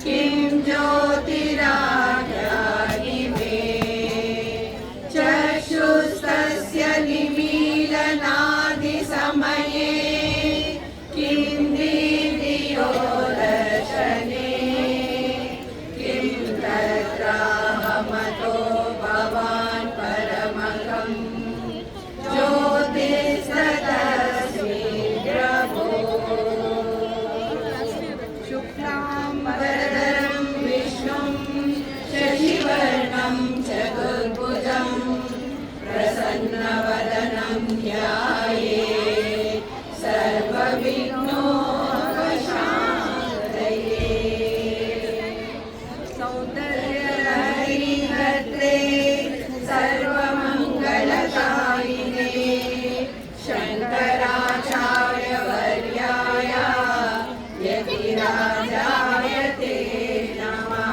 किं ज्योतिराज्ञानि मे चक्षुस्तस्य निमीलनादिसमये किं दीर्घयो दर्शने किं तत्राहमतो भवान् परमकं ज्योतिस्तस्मै प्रभो शुक्लाम्बरधरं विष्णुं शशिवर्णं चतुर्भुजं प्रसन्नवदनं ध्यायेत् सर्वविघ्नोपशान्तये सौन्दर्यलहरीहर्त्रे सर्वमङ्गलदायिने शङ्कराचार्यवर्याय यतिराजाय ते नमः।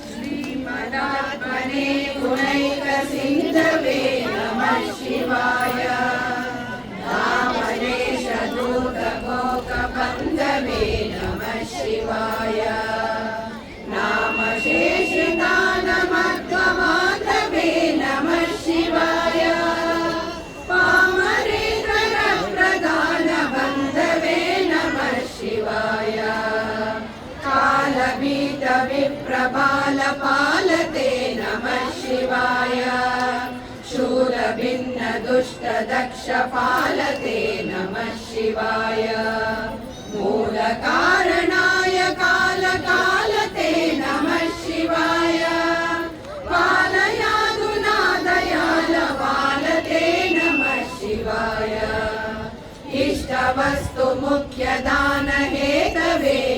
श्रीमदात्मने गुणैकसिन्धवे नमः शिवाय दामनेश दूतकोकबन्धवे नमः शिवाय नामशेषदानमध्वमाधवे नमः शिवाय पामरेन्द्रप्रधानबन्धवे नमः शिवाय कालभीतविप्रबालपालते नमः शिवाय शूलभिन्नदुष्टदक्षपालते नमः शिवाय मूलकारणाय कालकालते नमः शिवाय पालयादुनादयालपालते नमः शिवाय इष्टवस्तु मुख्यदानहेतवे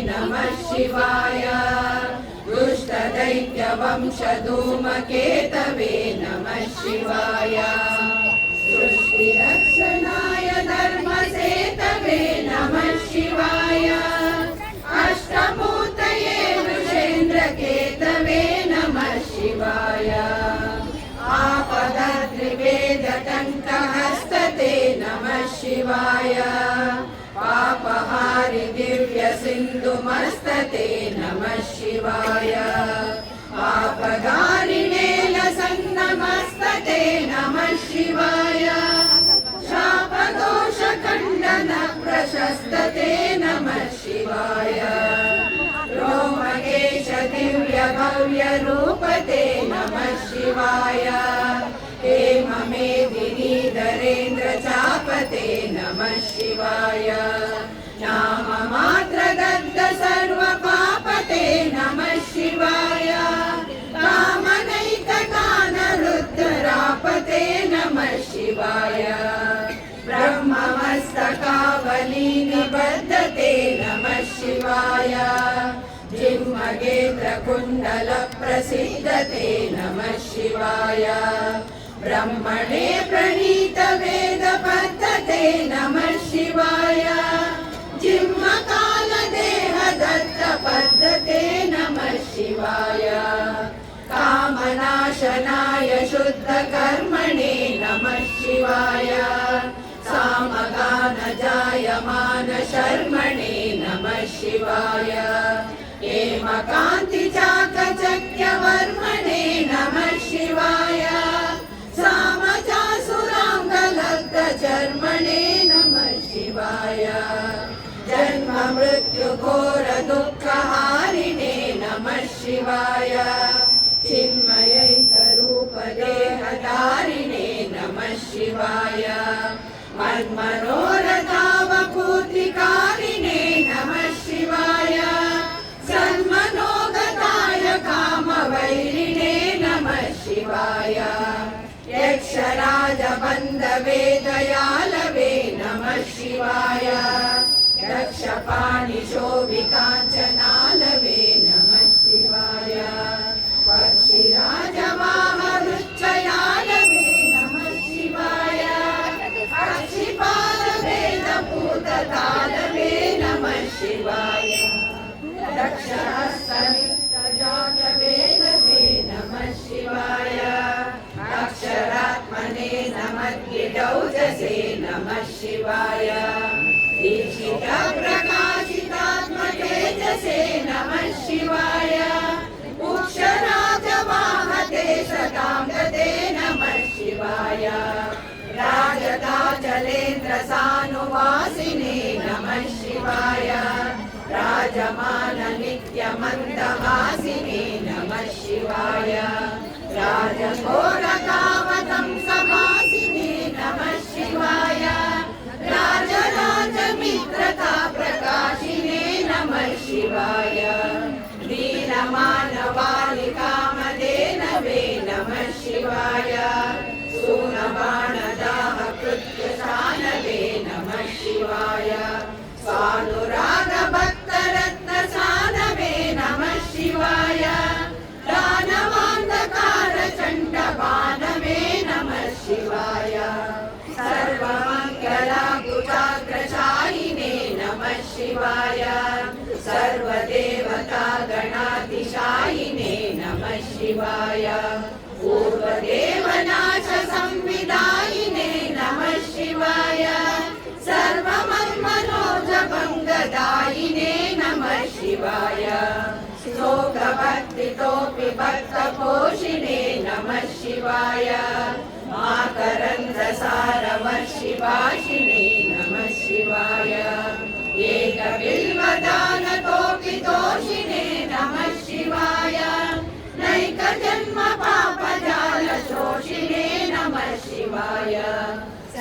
नमः शिवाय दुष्टदैत्यवंशधूमकेतवे नमः शिवाय सृष्टिरक्षणाय धर्मसेतवे नमः शिवाय अष्टमूर्तये वृषेन्द्रकेतवे नमः शिवाय आपदद्रिवेदटङ्कहस्तते नमः शिवाय पापहारि दिव्यसिन्धुमस्तते नमः शिवाय पापगारिणे लसन्नमस्तते नमः शिवाय शापदोषखण्डनप्रशस्तते नमः शिवाय रोमकेश दिव्यभव्यरूपते नमः शिवाय हेममेदिनीधरेन्द्रचापते नमः शिवाय नाममात्रगद्द सर्वपापते नमः शिवाय कामनैककानरुद्धरापते नमः शिवाय ब्रह्ममस्तकावली निबद्धते नमः शिवाय जिह्मगेन्द्रकुण्डलप्रसिद्धते नमः शिवाय ब्रह्मणे प्रणीतवेदपद्धते नमः शिवाय जिह्मकालदेहदत्तपद्धते नमः शिवाय कामनाशनाय शुद्धकर्मणे नमः शिवाय सामगानजायमानशर्मणे नमः शिवाय हेमकान्तिचाकचक्यवर्मणे नमः शिवाय सामजासुराङ्गलब्धचर्मणे नमः शिवाय जन्ममृत्युघोरदुःखहारिणे नमः शिवाय चिन्मयैकरूपदेहधारिणे नमः शिवाय मन्मनोरथावपूर्तिकारिणे नमः शिवाय सन्मनोगताय कामवैरिणे नमः शिवाय यक्ष राजबन्धवे दयालवे नमः शिवाय दक्षपाणिशोभिकाञ्चनालवे नमः शिवाय पक्षिराजवाहरुच्चयालवे नमः शिवाय अक्षिपालवेदभूततालवे नमः शिवाय दक्षहस्तमित्रजातवेदवे नमः शिवाय अक्षरात्मने नमद्गिडौजसे नमः शिवाय दीक्षितप्रकाशितात्मतेजसे नमः शिवाय उक्षराजवाहते सदाङ्गते नमः शिवाय राजताचलेन्द्रसानुवासिने नमः शिवाय राजमाननित्यमन्दहासिने नमः शिवाय राजघोरकावतं समासिने नमः शिवाय राजराजमित्रता प्रकाशिने नमः शिवाय दीनमानवालिकामदेनवे नमः शिवाय सूनबाणदाहकृत्यशानवे नमः शिवाय स्वानुरागभक्तरत्नसानवे नमः शिवाय दानवान्धकारचण्डबाणवे नमः शिवाय सर्वमङ्गलाकुचाग्रशायिने नमः शिवाय सर्वदेवतागणातिशायिने नमः शिवाय पूर्वदेवनाशसंविदायिने नमः शिवाय सर्वमन्मनोजभङ्गदायिने नमः शिवाय शोकभक्तितोऽपि भक्तपोषिणे नमः शिवाय माकरन्दसारवर्षिभाषिणे नमः शिवाय एकबिल्वदानतोऽपि तोषिणे नमः शिवाय नैकजन्मपापजालशोषिणे नमः शिवाय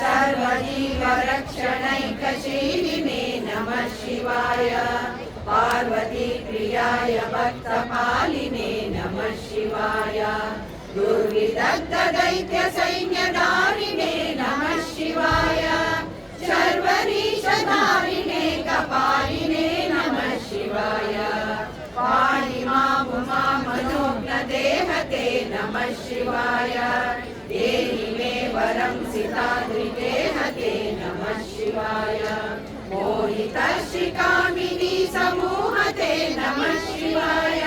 सर्वजीवरक्षणैकशीलिने नमः शिवाय पार्वतीप्रियाय भक्तपालिने नमः शिवाय दुर्विदग्धदैत्यसैन्यधारिणे नमः शिवाय शर्वरीशधारिणे कपालिने नमः शिवाय पाणिमामुमामनोज्ञदेहते नमः शिवाय देहि मे वरं सिताद्रिदेहते नमः शिवाय मोहितशिखामिनी समूहते नमः शिवाय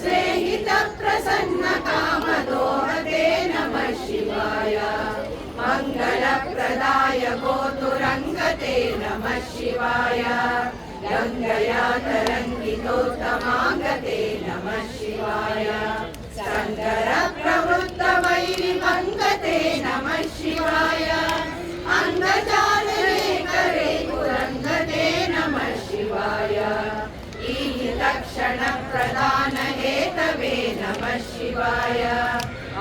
स्नेहितप्रसन्नकामदोहते नमः शिवाय मङ्गलप्रदाय गोतुरङ्गते नमः शिवाय गङ्गया तरङ्गितोत्तमाङ्गते नमः शिवाय शङ्करप्रवृत्तवैरिभङ्गते नमः शिवाय अङ्गजालरेकरे कुरङ्गते नमः शिवाय ईहितक्षणप्रदानहेतवे नमः शिवाय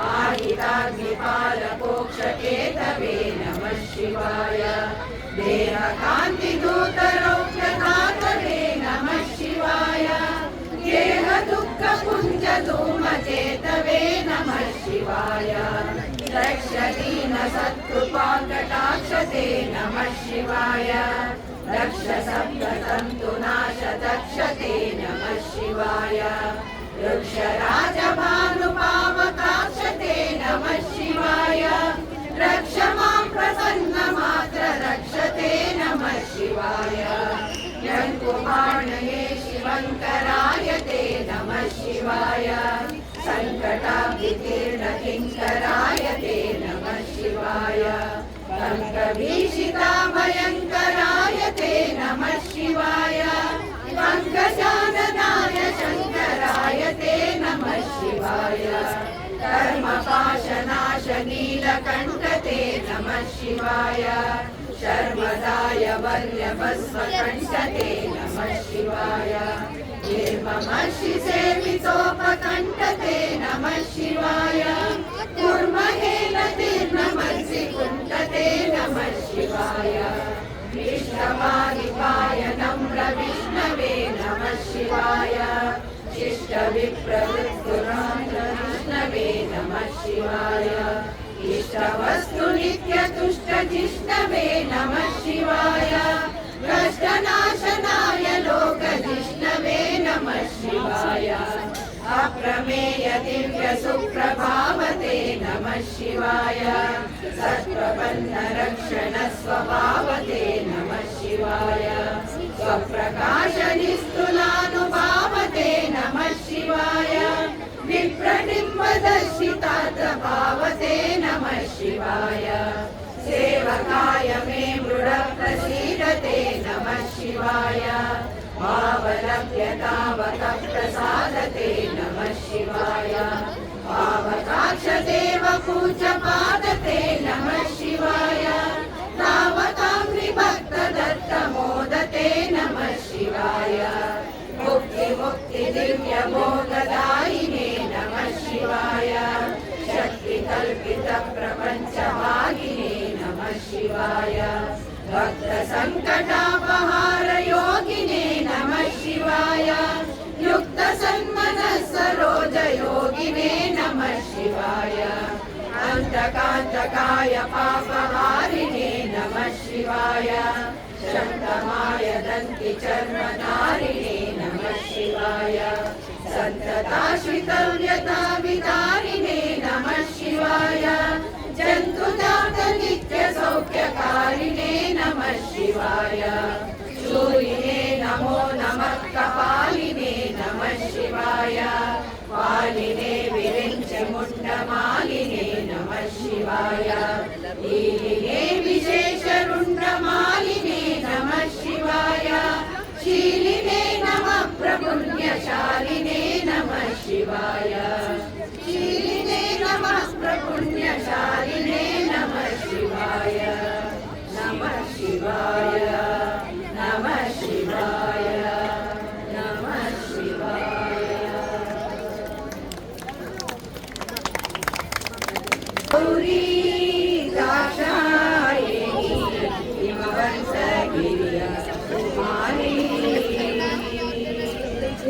आहिताग्निपालकोक्षकेतवे नमः शिवाय देहकान्तिदूतरौप्यदातवे नमः शिवाय गेहदुःखपुञ्जधूमचेतवे नमः शिवाय दक्षदीनसत्कृपाकटाक्षते नमः शिवाय दक्षसप्ततन्तुनाशदक्षते नमः शिवाय वृक्षराजभानुपावकाक्षते नमः शिवाय रक्ष मां प्रसन्नमात्र रक्षते नमः शिवाय यङ्कुबाणये शिवङ्करायते नमः शिवाय सङ्कटाभितीर्णकिङ्करायते नमः शिवाय पङ्कभीषिताभयङ्करायते नमः शिवाय पङ्कजाननाय शङ्करायते नमः शिवाय कर्मपाशनाशनीलकण्ठते नमः शिवाय शर्मदाय वल्लभस्वकण्ठते नमः शिवाय निर्ममर्षिसेवितोपकण्ठते नमः शिवाय कुर्महेलतीर्णमर्षिकुण्ठते नमः शिवाय विष्णवादिपाय नम्रविष्णवे नमः शिवाय शिष्टविप्रवृत्तुरान्ध्रविष्णवे नमः शिवाय दुष्टवस्तु नित्यतुष्टजिष्णवे नमः शिवाय कष्टनाशनाय लोकजिष्णवे नमः शिवाय अप्रमेय दिव्य सुप्रभावते नमः शिवाय सत्प्रपन्न रक्षण स्वभावते नमः शिवाय स्वप्रकाश निस्तुलानुभावते नमः शिवाय विप्रबिम्बदर्शितार्थभावते नमः शिवाय सेवकाय मे मृड प्रसीदते नमः शिवाय भावलभ्यतावत प्रसादते नमः शिवाय भावकाक्षदेव पूजपादते नमः शिवाय तावताङ्घ्रिभक्तदत्तमोदते नमः शिवाय मुक्ति दिव्य मोददायिने नमः शिवाय शक्तिकल्पित प्रपञ्चवाहिने नमः शिवाय भक्त संकटापहार योगिने नमः शिवाय युक्त सन्मनः सरोज योगिने नमः शिवाय अंतकांतकाय पापहारिणे नमः शिवाय शक्तमाय दन्ति चर्मधारिणे नमः शिवाय सन्तताश्रितव्यता विदारिणे नमः शिवाय जन्तुजात नित्य सौख्यकारिणे नमः शिवाय शूलिने नमो नमः कपालिने नमः शिवाय पालिने विरिञ्च मुण्डमालिने नमः शिवाय लीलिने विशेषरुण्डमालिने नमः शिवाय शीलिने नमः प्रपुण्यशालिने नमः शिवाय शीलिने नमः प्रपुण्यशालिने नमः शिवाय नमः शिवाय नमः शिवाय नमः शिवाय गौरी दाक्षायणी हिमवंशगिरिय कुमारी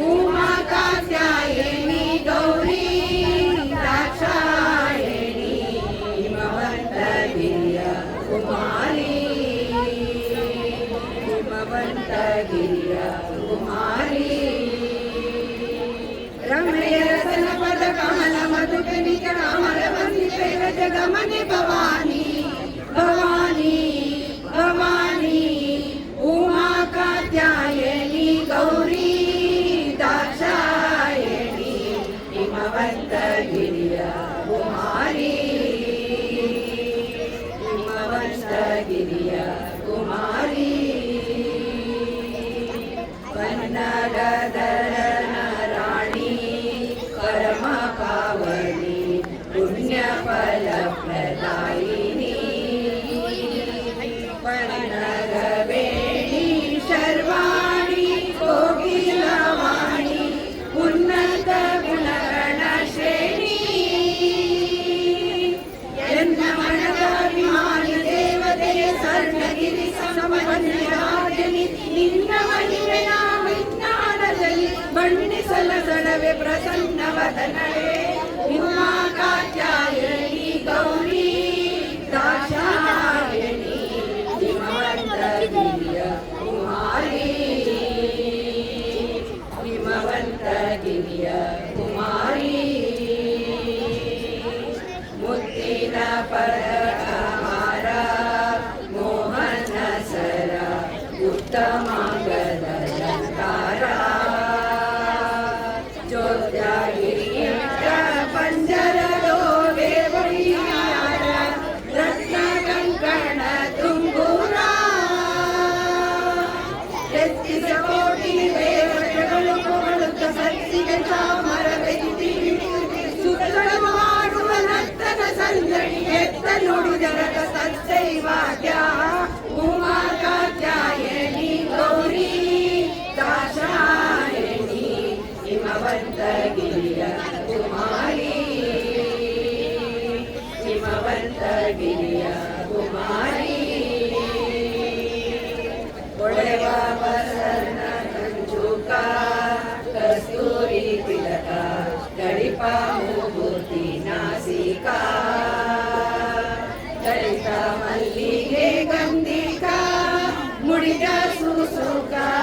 उमा कात्यायनी गौरी दाक्षायणी हिमवंतगिरिय कुमारी हिमवंतगिरिय कुमारी रमय रतन पद कमल मधुकनिक अमर वंदिते जगमनि भवानी भवानी भवानी उमा कात्यायनी गौरी दाक्षायणी हिमवंतगिरिय कुमारी हिमवंतगिरिय कुमारी कन्नडधरण राणी परम पावनी पुण्यफलप्रदायिनी पन्नगवेणी शर्वाणी कोकिलवाणी उन्नत गुणगणश्रेणी यन्नमनगाभिमानि देवते स्वर्णगिरि समवन्यराजनि निन्न महिಮೆಯ ವಿಜ್ಞಾನದಲ್ಲಿ ಬಣ್ಣಿಸಲಸಡವೆ ಪ್ರಸನ್ನ ವದನಳೆ ಉಮಾ ಕಾತ್ಯಾಯನಿ ಗೌರಿ ದಾಕ್ಷಾಯಣಿ ಹಿಮವಂತಗಿರಿಯ ಕುಮಾರಿ ಹಿಮವಂತಗಿರಿಯ ಕುಮಾರಿ ಮುತ್ತಿನ ಪರಹಾರ ಮೋಹನ ಸರ ಉತ್ತಮಾಂಗದ ಅಲಂಕಾರ ಜೋತ್ಯಾಗಿರಿಯ ಪಂಜರದೋ ದೇವರಿಯಾರ ರತ್ನ ಕಂಕಣ ತುಂಬೂರ ಎತ್ತಿದ ಕೋಟಿ ದೇವತೆಗಳು ಕೊಡುತ್ತ ಸತ್ತಿಗೆ ಚಾಮರ ಬೆತ್ತಿ ಸುತ್ತಲ ಮಾಡುವ ನರ್ತನ ಸಂದಣಿ ಎತ್ತ ನುಡಿದರಗ ಸತ್ಸೈವಾದ್ಯ ಉಮಾ ಕಾತ್ಯಾಯನಿ ಗೌರಿ ದಾಕ್ಷಾಯಣಿ ಹಿಮವಂತಗಿರಿಯ ಕುಮಾರಿ ಹಿಮವಂತಗಿರಿಯ ಕುಮಾರಿ ಒಳೆವ ಬಸರ್ಣ ಕಂಚುಕ ಕಸ್ತೂರಿ ತಿಲಕ ಗಡಿಪ ಮೂಗುತಿ ನಾಸಿಕಾ विजसुसुका